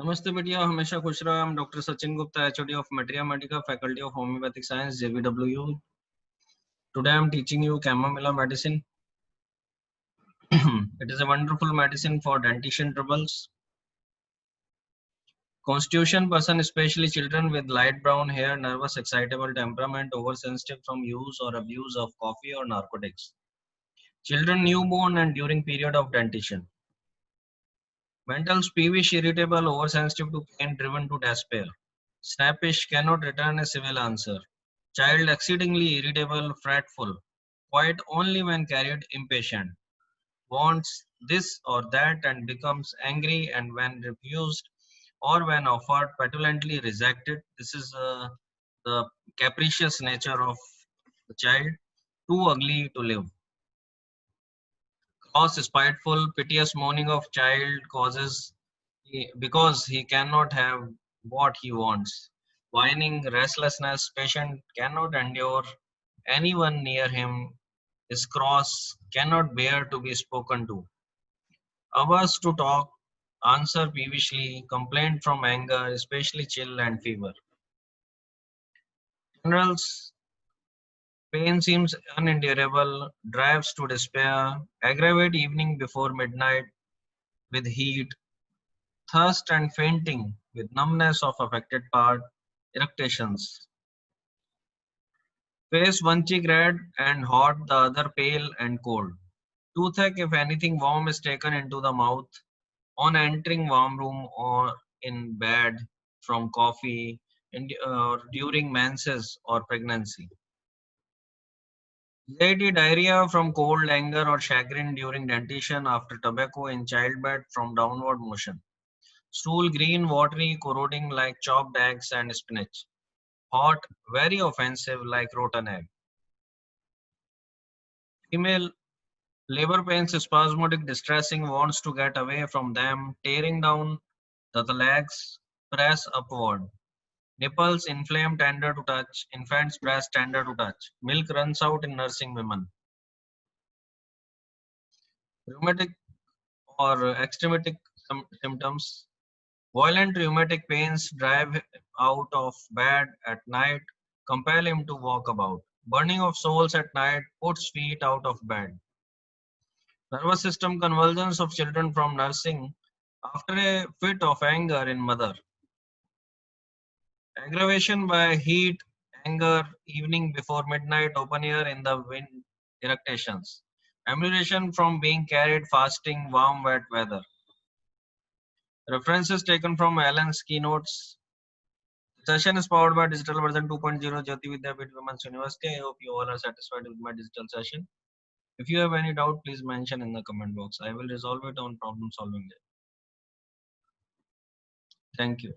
नमस्ते बेटिया, हमेशा खुश रहो। I'm Dr. Sachin Gupta, HOD of Materia Medica, Faculty of Homeopathic Science, JVWU. Today I'm teaching you chamomilla medicine. It is a wonderful medicine for dentition troubles. Constitution person, especially children with light brown hair, nervous, excitable temperament, oversensitive from use or abuse of coffee or narcotics. Children newborn and during period of dentition. Mental, peevish, irritable, oversensitive to pain, driven to despair. Snappish, cannot return a civil answer. Child exceedingly irritable, fretful, quiet only when carried, impatient, wants this or that and becomes angry, and when refused or when offered, petulantly rejected. This is the capricious nature of the child, too ugly to live. Cross, spiteful, piteous moaning of child causes because he cannot have what he wants. Whining, restlessness, patient cannot endure anyone near him, is cross, cannot bear to be spoken to. Averse to talk, answer peevishly, complaint from anger, especially chill and fever. Generals, pain seems unendurable, drives to despair, aggravate evening before midnight with heat, thirst and fainting with numbness of affected part, irritations. Face one cheek red and hot, the other pale and cold. Toothache if anything warm is taken into the mouth on entering warm room or in bed from coffee or during menses or pregnancy. Anxiety, diarrhea from cold, anger or chagrin during dentition after tobacco in childbed from downward motion. Stool green, watery, corroding like chopped eggs and spinach. Hot, very offensive like rotten egg. Female, labor pains, spasmodic, distressing, wants to get away from them, tearing down the legs, press upward. Nipples inflamed, tender to touch. Infant's breast tender to touch. Milk runs out in nursing women. Rheumatic or extrematic symptoms. Violent rheumatic pains drive out of bed at night, compel him to walk about. Burning of souls at night puts feet out of bed. Nervous system convulsions of children from nursing after a fit of anger in mother. Aggravation by heat, anger, evening before midnight, open air in the wind, irritations. Ammunition from being carried fasting, warm, wet weather. References taken from Allen's keynotes. The session is powered by Digital Version 2.0 Jyoti Vidyapeeth Women's University. I hope you all are satisfied with my digital session. If you have any doubt, please mention in the comment box. I will resolve it on problem solving day. Thank you.